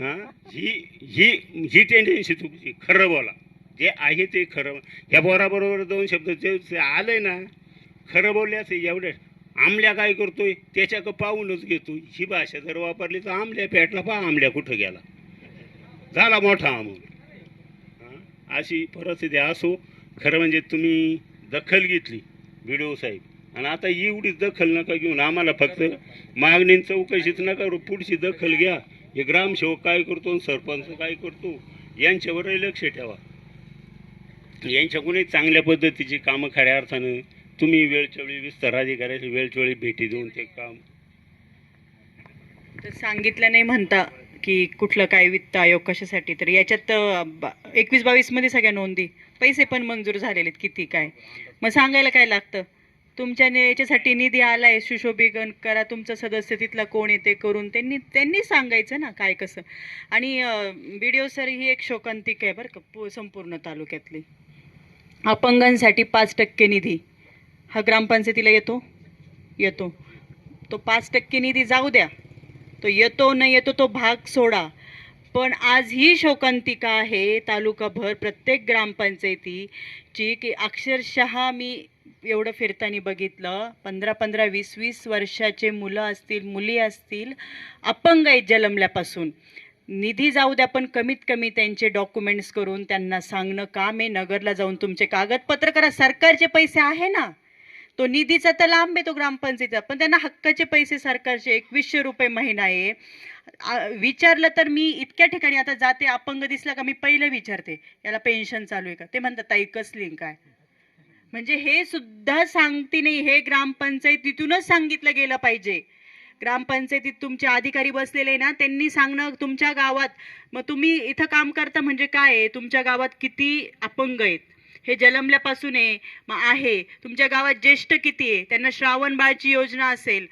हां ही टेंडन्सी तुमची. खरं बोला, जे आहे ते खरं. ह्या बोराबरोबर 2 शब्द जे आलंय ना, खरं बोलल्यास एवढं. आमल्या काय करतोय त्याच्याकडं पाहूनच घेतो. ही भाषा जर वापरली तर आमल्या पेटला पहा आमल्या कुठं गेला, झाला मोठा अमोल. अशी परिस्थिती असो. खरं म्हणजे तुम्ही दखल घेतली BDO साहेब, आणि आता एवढीच दखल नका घेऊन आम्हाला फक्त मागणी चौकशीच नका करू, पुढची दखल घ्या. हे ग्रामसेवक काय करतो आणि सरपंच काय करतो यांच्यावरही लक्ष ठेवा. यांच्याकडूनही चांगल्या पद्धतीची कामं खऱ्या अर्थानं तुम्ही वेळच्यावेळी विस्तार अधिकाऱ्याची वेळच्यावेळी भेटी देऊन ते काम. तर सांगितलं नाही म्हणता की कुठलं काय वित्त आयोग कशासाठी, तर याच्यात 21-22 मध्ये सगळ्या नोंदी, पैसे पण मंजूर झालेले किती काय, मग सांगायला काय लागतं? तुमच्या याच्यासाठी निधी आलाय, सुशोभीकरण करा, तुमचं सदस्य तिथला कोण येते करून त्यांनी सांगायचं ना काय कसं. आणि BDO सर ही एक शोकांतिका आहे बरं का संपूर्ण तालुक्यातली. अपंगांसाठी 5% निधी हा ग्रामपंचायतीला येतो. तो 5% निधी जाऊ द्या, तो येतो न येतो तो भाग सोडा. पण आज ही शोकांतिका आहे तालुकाभर प्रत्येक ग्रामपंचायतीची की अक्षरशः मी एवढं फिरताना बघितलं 15-15, 20-20 वर्षाचे मुलं असतील, मुली असतील, अपंग आहेत जन्मल्यापासून. निधी जाऊ द्या, पण कमीत कमी त्यांचे डॉक्युमेंट्स करून त्यांना सांगणं काम आहे. नगरला जाऊन तुमचे कागदपत्र करा. सरकारचे पैसे आहे ना, तो निधीचा तर लांब आहे तो ग्रामपंचायतीचा, पण त्यांना हक्काचे पैसे सरकारचे 2100 रुपये महिना आहे. विचारलं तर मी इतक्या ठिकाणी आता जाते, अपंग दिसला का मी पहिलं विचारते याला पेन्शन चालू आहे का, ते म्हणतात ताई कसली काय. म्हणजे हे सुद्धा सांगते नाही. हे ग्रामपंचायतीतूनच सांगितलं गेलं पाहिजे. ग्रामपंचायतीत तुमचे अधिकारी बसलेले ना, त्यांनी सांगणं तुमच्या गावात, मग तुम्ही इथं काम करता म्हणजे काय आहे, तुमच्या गावात किती अपंग आहेत हे जन्मल्यापासून आहे मग आहे, तुमच्या गावात ज्येष्ठ किती आहे, त्यांना श्रावण बाळची योजना असेल,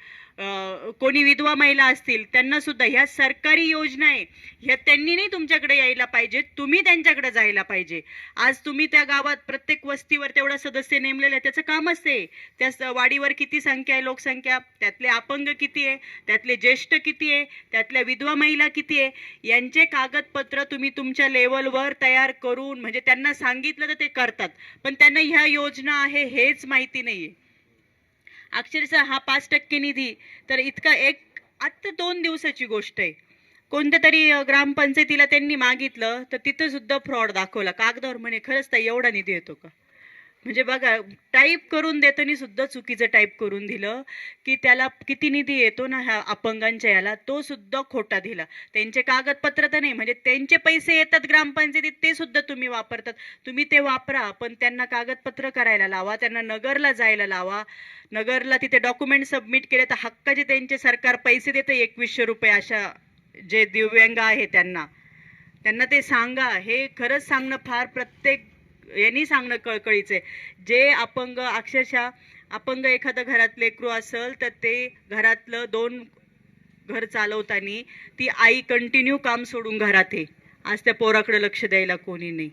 कोणी विधवा महिला असतील त्यांना सुद्धा ह्या सरकारी योजना आहे, ह्या त्यांनी नाही तुमच्याकडे यायला पाहिजे, तुम्ही त्यांच्याकडे जायला पाहिजे. आज तुम्ही त्या गावात प्रत्येक वस्तीवर तेवढा सदस्य नेमलेला आहे, त्याचं कामच आहे. त्या वाडीवर किती संख्या आहे, लोकसंख्या, त्यातले अपंग किती आहे, त्यातले ज्येष्ठ किती आहे, त्यातल्या विधवा महिला किती आहे, यांचे कागदपत्र तुम्ही तुमच्या लेवलवर तयार करून, म्हणजे त्यांना सांगितलं तर ते करतात, पण त्यांना ह्या योजना आहे हेच माहिती नाही आहे. अक्षरशः हा 5% निधी तर इतका, एक आता 2 दिवसाची गोष्ट आहे, कोणत्या तरी ग्रामपंचायतीला त्यांनी मागितलं तर तिथं सुद्धा फ्रॉड दाखवला कागदावर. म्हणे खरंच ताई एवढा निधी येतो का? म्हणजे बघा, टाईप करून देताना सुद्धा चुकीचं टाईप करून दिलं की त्याला किती निधी येतो ना ह्या अपंगांच्या याला, तो सुद्धा खोटा दिला. त्यांचे कागदपत्र तर नाही, म्हणजे त्यांचे पैसे येतात ग्रामपंचायतीत ते सुद्धा तुम्ही वापरतात. तुम्ही ते वापरा, पण त्यांना कागदपत्र करायला लावा, त्यांना नगरला जायला लावा, नगरला तिथे डॉक्युमेंट सबमिट केले तर हक्काचे त्यांचे सरकार पैसे देतं 2100 रुपये. अशा जे दिव्यांग आहे त्यांना ते सांगा. हे खरंच सांगणं फार प्रत्येक यांनी सांगणं कळकळीचं आहे. जे अपंग, अक्षरशः अपंग एखादं घरात लेकरू असेल तर ते घरातलं 2 घर चालवताना ती आई कंटिन्यू काम सोडून घरात आहे. आज त्या पोराकडे लक्ष द्यायला कोणी नाही.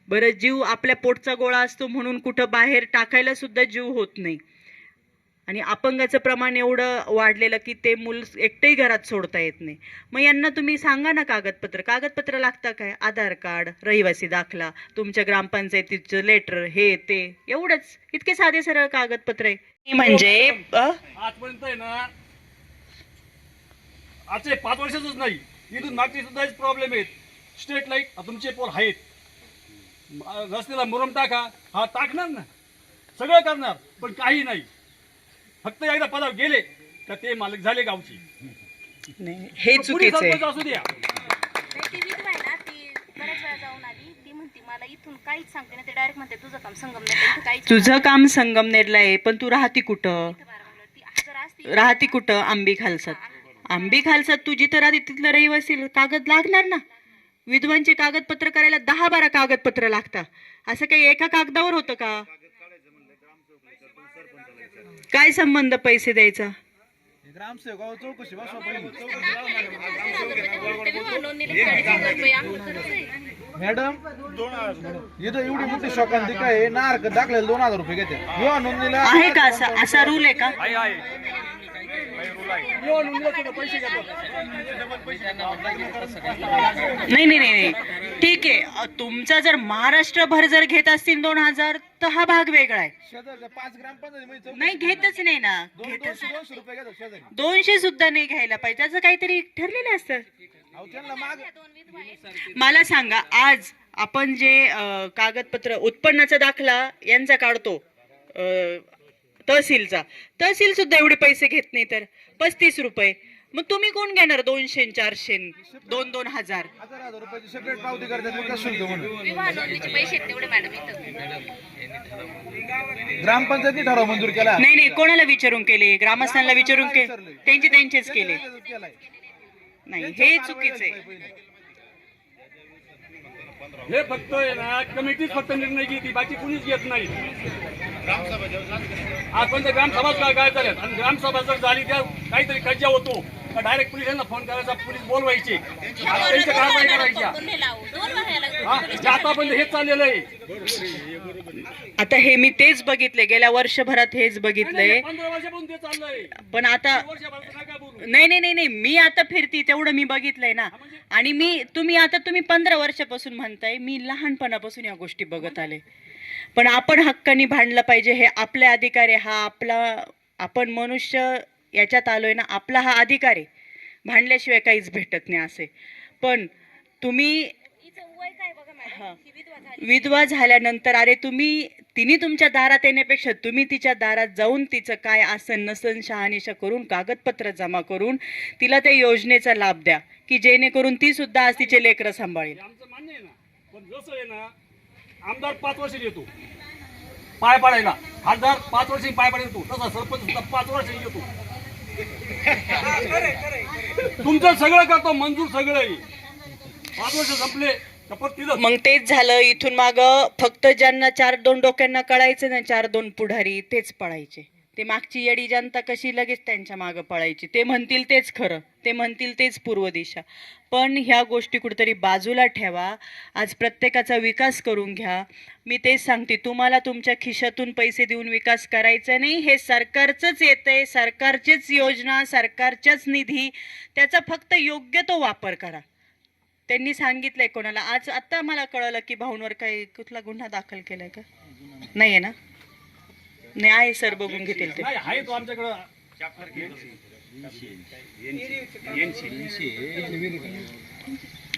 बरं, जीव आपल्या पोटचा गोळा असतो म्हणून कुठं बाहेर टाकायला सुद्धा जीव होत नाही. आणि अपंगाचं प्रमाण एवढं वाढलेलं की ते मूल एकटंही घरात सोडता येत नाही. मग यांना तुम्ही सांगा ना कागदपत्र लागतं काय? आधार कार्ड, रहिवासी दाखला, तुमच्या ग्रामपंचायतीचं लेटर, हे ते, एवढंच. इतके साधे सरळ कागदपत्र आहे. म्हणजे आजपर्यंत आहे ना, आजचे 5 वर्षाचंच नाही, इथून मागची सुद्धा प्रॉब्लेम आहेत. स्ट्रीट लाईट तुमचे पोल आहेत, रस्त्याला मुरम टाका, हा टाकणार ना, सगळं करणार, पण काही नाही. फक्त एकदा पदावर गेले तर ते मालक झाले गावची. नाही, हे चुकीचं आहे. असू द्या. ती विधवा आहे ना, ती बऱ्याच वेळा जाऊन आली, ती म्हणते मला इथून काहीच सांगते ना, ते डायरेक्ट म्हणते तुझं काम संगमनेर, इथं काहीच तुझं काम संगमनेरला आहे, पण तू राहते कुठं? ती राहती कुठं? आंबी खालसात. आंबी खालसात तू जिथं राहते तिथलं रहिवासी कागद लागणार ना. विधवांचे कागदपत्र करायला 10-12 कागदपत्र लागतात. असं काही एका कागदावर होतं का? काय संबंध पैसे द्यायचा? मॅडम इथं एवढी मोठी शॉकांतिका आहे ना, हरकत दाखलेलं 2000 रुपये घेते. विवाह नोंदणीला आहे का असा रूल आहे का? नाही नाही नाही ठीक आहे. तुमचा जर महाराष्ट्रभर जर घेत असतील 2000 तर हा भाग वेगळा आहे. शेजारच्या 5 ग्रामपंचायत नाही घेतच नाही ना. घेतच 200 रुपये घेतात शेजारी. 200 सुद्धा नाही घ्यायला पाहिजे. असं काहीतरी ठरलेलं असतं. अहो त्यांना माग मला सांगा, आज आपण जे कागदपत्र उत्पन्नाचा दाखला यांचा काढतो, तहसील सुद्धा एवढे पैसे घेत नाही तर 35 रुपये. मग तुम्ही कोण घेणार 200 400 2-2 हजार? 1000 रुपयाची सेपरेट पावती करतात विकास शुल्क म्हणून. विवाह नोंदणीचे पैसे आहेत तेवढे मॅडम इथं. ग्रामपंचायतीने ठराव मंजूर केला. नाही नाही, कोणाला विचारून केले? ग्रामस्थांना विचारून त्यांचेच केले. नाही, हे चुकीचं आहे. हे फक्त आहे ना, कमिटीच फक्त निर्णय घेते, बाकी कुणीच घेत नाही. आपण ते ग्रामसभा काय झाल्यात आणि ग्रामसभा जर झाली त्या काहीतरी कज्जा होतो डायरेक्ट पोलिसांना फोन करायचा, पोलीस बोलवायचे, त्यांच्या कारवाई करायच्या. आतापर्यंत हेच चाललेलं आहे. आता हे मी तेच बघितले, गेल्या वर्षभरात हेच बघितलंय. 15 वर्षापासून ते चाललंय. पण आता नाही, मी आता फिरती तेवढं मी बघितलंय ना. आणि तुम्ही 15 वर्षापासून म्हणताय, मी लहानपणापासून या गोष्टी बघत आले. पण आपण हक्कानी भांडलं पाहिजे. हे आपले अधिकार आहे. हा आपण मनुष्य याच्यात आलोय ना, आपला हा अधिकार आहे. भांडल्याशिवाय काहीच भेटत नाही असे. पण तुम्ही विधवा झाल्यानंतर, अरे तिने तुमच्या दारात येण्यापेक्षा तुम्ही तिच्या दारात जाऊन तिचं काय आसन नसन शहानिशा करून कागदपत्र जमा करून तिला त्या योजनेचा लाभ द्या, की जेणेकरून ती सुद्धा आज तिचे लेकरं सांभाळेल. आमचं मान्य आहे ना, पण जसं आहे ना, आमदार 5 वर्ष येतो पाय पाडायला, खासदार 5 वर्ष पाय पाडायला येतो, तसा सरपंच सुद्धा 5 वर्ष येतो. तुमचं सगळं करतो, मंजूर सगळं आहे. 5 वर्ष संपले. मग तेच झालं. इथून माग फक्त ज्यांना 4-2 डोक्यांना कळायचं ना, 4-2 पुढारी तेच पळायचे. ते मागची येडी जनता कशी लगेच त्यांच्या मागं पळायची. ते म्हणतील तेच खरं, ते म्हणतील तेच पूर्व दिशा. पण ह्या गोष्टी कुठेतरी बाजूला ठेवा. आज प्रत्येकाचा विकास करून घ्या. मी तेच सांगते, तुम्हाला तुमच्या खिशातून पैसे देऊन विकास करायचा नाही. हे सरकारचंच येतंय, सरकारचीच योजना, सरकारच्याच निधी, त्याचा फक्त योग्य तो वापर करा. त्यांनी सांगितलंय कोणाला? आता मला कळलं की भाऊंवर काही कुठला गुन्हा दाखल केलाय का? नाहीये ना? नाही आहे सर, बघून घेतील ते. नाही आहे तो आमच्याकडं.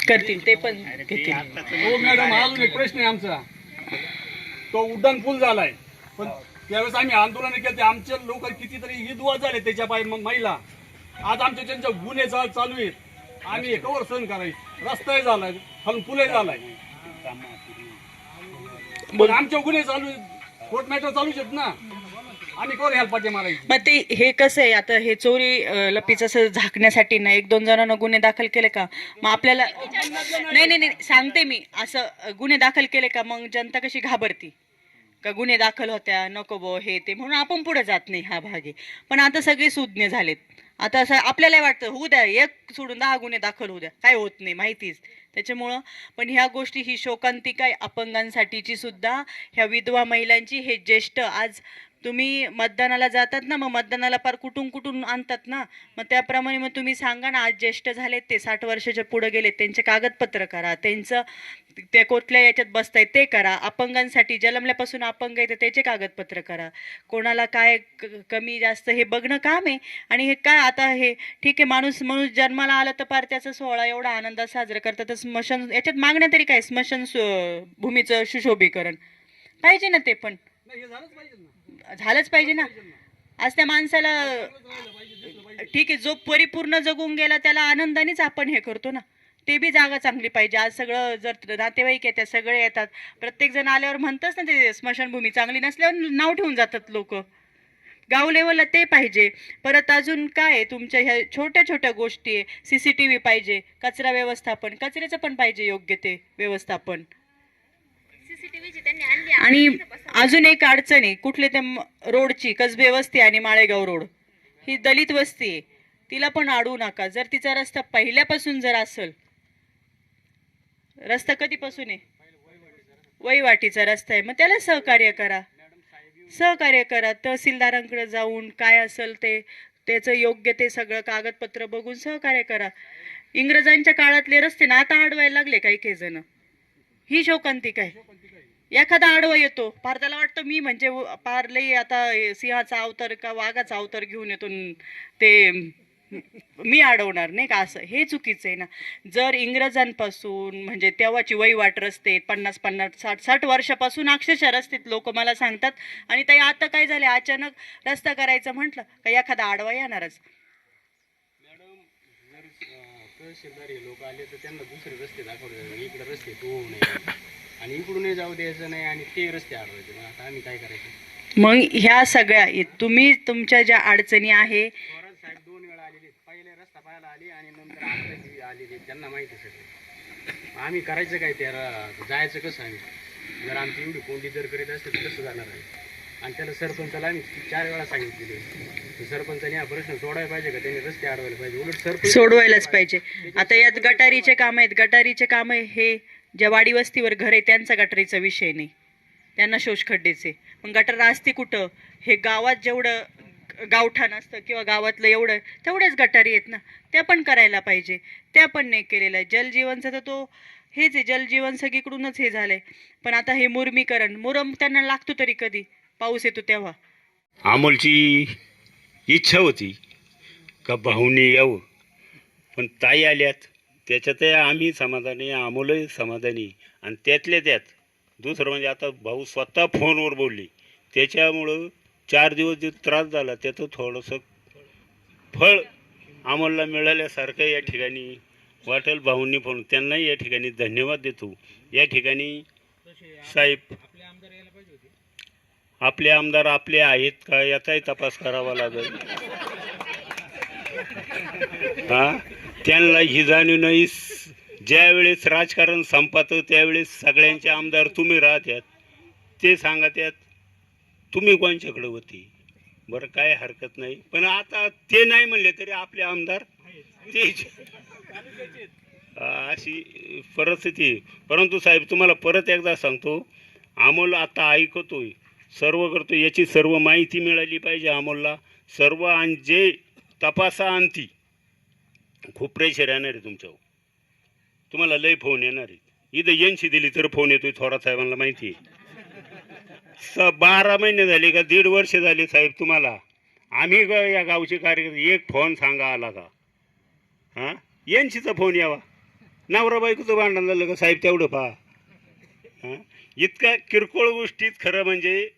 करतील ते पण घेतील. हो मॅडम, अजून एक प्रश्न आहे आमचा. तो उड्डाण पूल झालाय, पण त्यावेळेस आम्ही आंदोलन केले. आमचे लोक कितीतरी विधवा झाले त्याच्या पाय महिला. आज आमच्या त्यांच्या गुन्हे चालू आहेत. आम्ही हे कवर सहन करायचं. रस्ताही झालाय, खालून पुलही झालाय, पण आमच्या गुन्हे चालू आहेत, कोर्ट मॅटर चालूच आहेत ना. आम्ही कवर ह्याला पाठी मारायची. मग ते हे कसं आहे, आता हे चोरी लपीचं असं झाकण्यासाठी ना 1-2 जणांना गुन्हे दाखल केले का, मग आपल्याला नाही सांगते मी, असं गुन्हे दाखल केले का मग जनता कशी घाबरती का गुन्हे दाखल होत्या, नको बो हे ते, म्हणून आपण पुढे जात नाही. हा भाग आहे. पण आता सगळे सुज्ञ झालेत. आता असं आपल्याला वाटतं होऊ द्या, 1 सोडून 10 गुन्हे दाखल होऊ द्या, काय होत नाही माहितीच. त्याच्यामुळं पण ह्या गोष्टी, ही शोकांतिका आहे अपंगांसाठीची सुद्धा, ह्या विधवा महिलांची. हे ज्येष्ठ, आज तुम्ही मतदानाला जातात ना, मग मतदानाला पार कुठून आणतात ना, मग त्याप्रमाणे मग तुम्ही सांगा ना, आज ज्येष्ठ झालेत ते 60 वर्षाच्या पुढे गेलेत, त्यांचे कागदपत्र करा, त्यांचं ते कुठल्या याच्यात बसतायत ते करा. अपंगांसाठी जन्मल्यापासून अपंग आहे तर त्याचे कागदपत्र करा. कोणाला काय कमी जास्त हे बघणं काम आहे. आणि हे काय आता हे ठीक आहे, माणूस जन्माला आला तर पार त्याचा सोहळा एवढा आनंदात साजरा करतात. स्मशान याच्यात मागण्या तरी काय, स्मशान भूमीचं सुशोभीकरण पाहिजे ना, ते पण झालंच पाहिजे ना. आज त्या माणसाला ठीक आहे, जो परिपूर्ण जगून गेला त्याला आनंदानेच आपण हे करतो ना, ते बी जागा चांगली पाहिजे. आज सगळं जर नातेवाईक येतात, सगळे येतात, प्रत्येक जण आल्यावर म्हणतच ना ते स्मशानभूमी चांगली नसल्यावर नाव ठेवून जातात लोक. गाव लेवलला ते पाहिजे. परत अजून काय आहे तुमच्या ह्या छोट्या छोट्या गोष्टी आहे. CCTV पाहिजे, कचरा व्यवस्थापन, कचऱ्याचं पण पाहिजे योग्य ते व्यवस्थापन. सीसीटीव्हीची त्यांनी आणली आणि अजून एक अडचण आहे कुठले ते रोडची, कसबे वस्ती आणि माळेगाव रोड ही दलित वस्ती आहे, तिला पण अडवू नका. जर तिचा रस्ता पहिल्यापासून जर असेल, रस्ता कधीपासून आहे, वहिवाटीचा रस्ता आहे, मग त्याला सहकार्य करा. तहसीलदारांकडे जाऊन काय असेल ते त्याचं योग्य ते सगळं कागदपत्र बघून सहकार्य करा. इंग्रजांच्या काळातले रस्ते ना आता अडवायला लागले काही जण. ही शोकांतिका आहे. एखादा आडवा येतो पार त्याला वाटतं मी म्हणजे पार लई आता सिंहाचा अवतार का वाघाचा अवतार घेऊन येतो ते मी अडवणार नाही का, असं हे चुकीचं आहे ना. जर इंग्रजांपासून म्हणजे तेव्हाची वहिवाट रस्ते 50 60 वर्षापासून अक्षरशः रस्तेत लोक मला सांगतात. आणि ताई आता काय झाले, अचानक रस्ता करायचं म्हटलं का एखादा आडवा येणारच. मॅडम जर तहसीलदार हे लोक आले तर त्यांना दुसरे रस्ते दाखवले, इकडे रस्ते होऊ नये आणि इकडूनही जाऊ द्यायचं नाही आणि ते रस्ते अडवायचे. मग आता आम्ही काय करायचं? मग ह्या सगळ्या तुम्ही तुमच्या ज्या अडचणी आहे, स्वराज साहेब 2 वेळा आलेले, पहिले रस्ता पाहायला आली आणि नंतर आत्ताची आलेली, त्यांना माहिती सगळं. आम्ही करायचं काय, त्या जायचं कसं आम्ही? जर आमची एवढी कोंडी जर करीत असेल तर कसं जाणार आहे? आणि त्याला सरपंचाला आम्ही 4 वेळा सांगितलेले, सरपंचाने हा प्रश्न सोडायला पाहिजे का, त्यांनी रस्ते अडवायला पाहिजे. उलट सरपंच सोडवायलाच पाहिजे. आता यात गटारीचे काम आहेत, गटारीचे काम आहे हे ज्या वाडी वस्तीवर घर आहे त्यांचा गटारीचा विषय नाही, त्यांना शोषखड्डेचे. मग गटार असते कुठं? हे गावात जेवढं गावठाण असतं किंवा गावातलं तेवढ्याच गटारी आहेत ना, त्या पण करायला पाहिजे. त्या पण नाही केलेलं आहे. जलजीवनचं तर तो हेच आहे, जलजीवन सगळीकडूनच हे झालंय. पण आता हे मुरम त्यांना लागतो तरी कधी पाऊस येतो तेव्हा. अमोलची इच्छा होती का भाऊनी यावं, पण ताई आल्यात त्याच्यात आम्ही समाधानी, अमोलही समाधानी. आणि त्यातल्या त्यात दुसरं म्हणजे आता भाऊ स्वतः फोनवर बोलली, त्याच्यामुळं 4 दिवस जे त्रास झाला त्याचं थोडंसं फळ अमोलला मिळाल्यासारखं या ठिकाणी वाटेल. भाऊंनी फोन, त्यांनाही या ठिकाणी धन्यवाद देतो. या ठिकाणी साहेब आपले आमदार आपले आहेत का याचाही तपास करावा लागेल. हां, त्यांना ही जाणीव नाही. ज्यावेळेस राजकारण संपतं त्यावेळेस सगळ्यांचे आमदार तुम्ही राहत्यात, ते सांगत्यात तुम्ही कोणच्याकडे होती. बरं, काय हरकत नाही, पण आता ते नाही म्हणले तरी आपले आमदार तेच, अशी परिस्थिती. परंतु साहेब तुम्हाला परत एकदा सांगतो, अमोल आता ऐकतोय, सर्व करतो, याची सर्व माहिती मिळाली पाहिजे अमोलला सर्व. आणि जे तपासा आणती खूप प्रेशर येणार आहे तुमच्यावर, तुम्हाला लय फोन येणार आहे. इथं यांची दिली तर फोन येतोय थोरात साहेबांना माहिती आहे. 12 महिने झाले का 1.5 वर्ष झाले साहेब तुम्हाला. आम्ही या गावचे कार्यकर्ते एक फोन सांगा आला का? हां, यांचीचा फोन यावा. नवरा बायकोचं भांडण झालं का साहेब तेवढं पहा. हां, इतका किरकोळ गोष्टीत खरं म्हणजे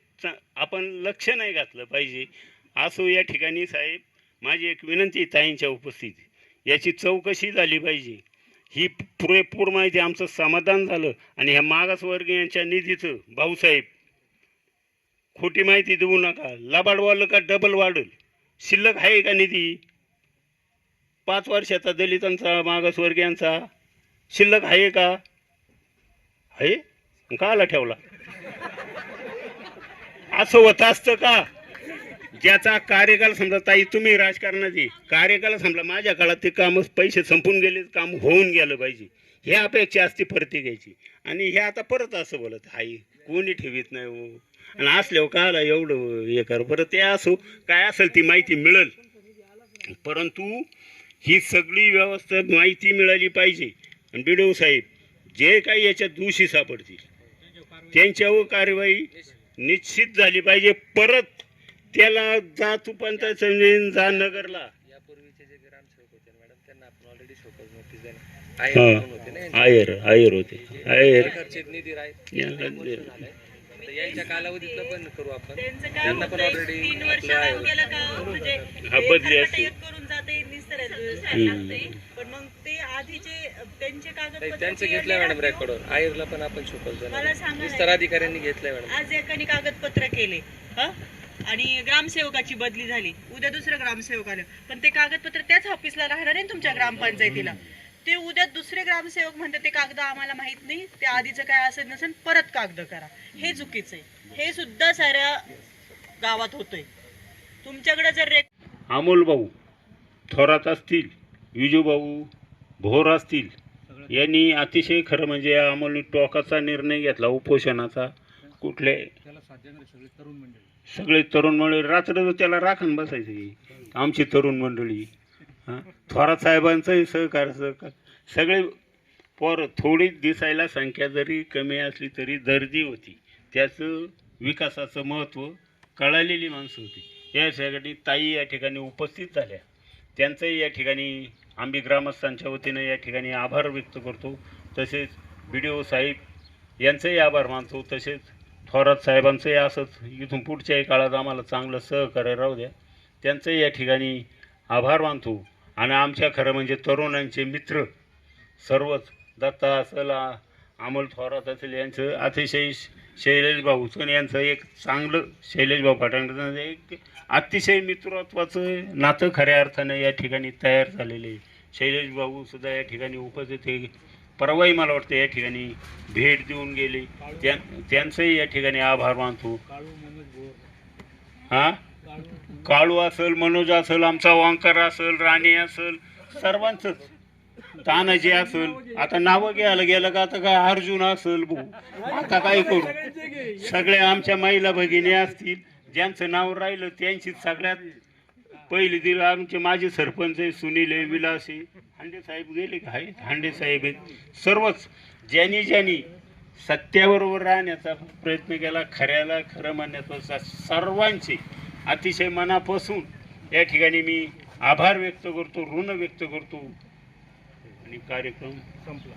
आपण लक्ष नाही घातलं पाहिजे. असो, या ठिकाणी साहेब माझी एक विनंती ताईंच्या उपस्थितीत याची चौकशी झाली पाहिजे. ही पुरेपूर माहिती आमचं समाधान झालं. आणि ह्या मागासवर्गीयांच्या निधीचं भाऊसाहेब खोटी माहिती देऊ नका. लबाड वाढलं का डबल वाढेल. शिल्लक आहे का निधी? 5 वर्षाचा दलितांचा मागासवर्गीयांचा शिल्लक आहे का? आहे का आला ठेवला? असं होत असतं का? ज्याचा कार्यकाल समजा, ताई तुम्ही राजकारणाची कार्यकाल समजा, माझ्या काळात ते काम पैसे संपून गेले, काम होऊन गेलं पाहिजे, हे अपेक्षा असते प्रत्येकाची. आणि हे आता परत असं बोलत हाय कोणी ठेवीत नाही हो. आणि असल्यावर काला एवढं हे कर. बरं, ते असो काय असेल ती माहिती मिळेल, परंतु ही सगळी व्यवस्था माहिती मिळाली पाहिजे. आणि BDO साहेब जे काही याच्यात दोषी सापडतील त्यांच्यावर कारवाई निश्चित झाली पाहिजे. परत त्याला जा तू पंचायत समिती जा नगरला. यापूर्वीचे जे ग्रामसेवक होते मॅडम, त्यांना आपण ऑलरेडी शोकज नोटीस दिली. आयर होते. निधी राहील यांच्या कालावधीतलं पण करू आपण. त्यांना पण ऑलरेडी 3 वर्ष राहून गेलं का म्हणजे बदली असते. करून जाते पण मग ते आधीचे त्यांचे कागदपत्र त्यांचं घेतलंय मॅडम रेकॉर्डवर. आयरला पण आपण शोकज मला सांगा, विस्तार अधिकाऱ्यांनी घेतलंय मॅडम. आज एकाने कागदपत्र केले, आणि ग्रामसेवकाची बदली झाली, उद्या दुसरं ग्रामसेवक आलं, पण ते कागदपत्र त्याच ऑफिसला राहणार आहे तुमच्या ग्रामपंचायतीला. ते उद्या दुसरे ग्रामसेवक म्हणते ते कागद आम्हाला माहित नाही, ते आधीचं काय असेल नसेल परत कागद करा. हे चुकीचं आहे. हे सुद्धा साऱ्या गावात होतंय. तुमच्याकडे जर अमोल भाऊ थोरात असतील, विजू भाऊ भोर असतील, यांनी अतिशय खरं म्हणजे अमोलने टोकाचा निर्णय घेतला उपोषणाचा. कुठले सगळे तरुण मंडळी रात्र त्याला राखण बसायची आमची तरुण मंडळी. हां, थोरात साहेबांचंही सहकार सगळे पोरं थोडी दिसायला संख्या जरी कमी असली तरी दर्दी होती. त्याचं विकासाचं महत्त्व कळालेली माणसं होती. यासाठी ताई या ठिकाणी उपस्थित झाल्या. त्यांचंही या ठिकाणी आम्ही ग्रामस्थांच्या वतीनं या ठिकाणी आभार व्यक्त करतो. तसेच BDO साहेब यांचंही आभार मानतो. तसेच थोरात साहेबांचंही असंच इथून पुढच्याही काळात आम्हाला चांगलं सहकार्य राहू द्या, त्यांचंही या ठिकाणी आभार मानतो. आणि आमच्या खरं म्हणजे तरुणांचे मित्र सर्वच दत्ता असेल, अमोल थोरात असेल, यांचं अतिशय शैलेश भाऊचं यांचं एक चांगलं शैलेश भाऊ पाटणकरांचं एक अतिशय मित्रत्वाचं नातं खऱ्या अर्थानं या ठिकाणी तयार झालेलं आहे. शैलेश भाऊसुद्धा या ठिकाणी उपस्थित आहे. परवाही मला वाटतं या ठिकाणी भेट देऊन गेले. त्यांचंही या ठिकाणी आभार मानतो. हां, काळू असेल, मनोज असेल, आमचा ओंकार असेल, राणी असेल, सर्वांचंच, तानाजी असेल. आता नावं घ्यायला गेलं का आता काय अर्जुन असेल भाऊ, आता काय करू. सगळे आमच्या महिला भगिनी असतील, ज्यांचं नाव राहिलं त्यांची सगळ्यात पहिली दिलं आमचे माजी सरपंच आहे, सुनील आहे, विलास आहे, हांडे साहेब गेले का आहेत, हांडे साहेब आहेत. सर्वच ज्यांनी सत्याबरोबर राहण्याचा प्रयत्न केला, खऱ्याला खरं म्हणण्याचा सर्वांचे अतिशय मनापासून या ठिकाणी मी आभार व्यक्त करतो, ऋण व्यक्त करतो. आणि कार्यक्रम संपला.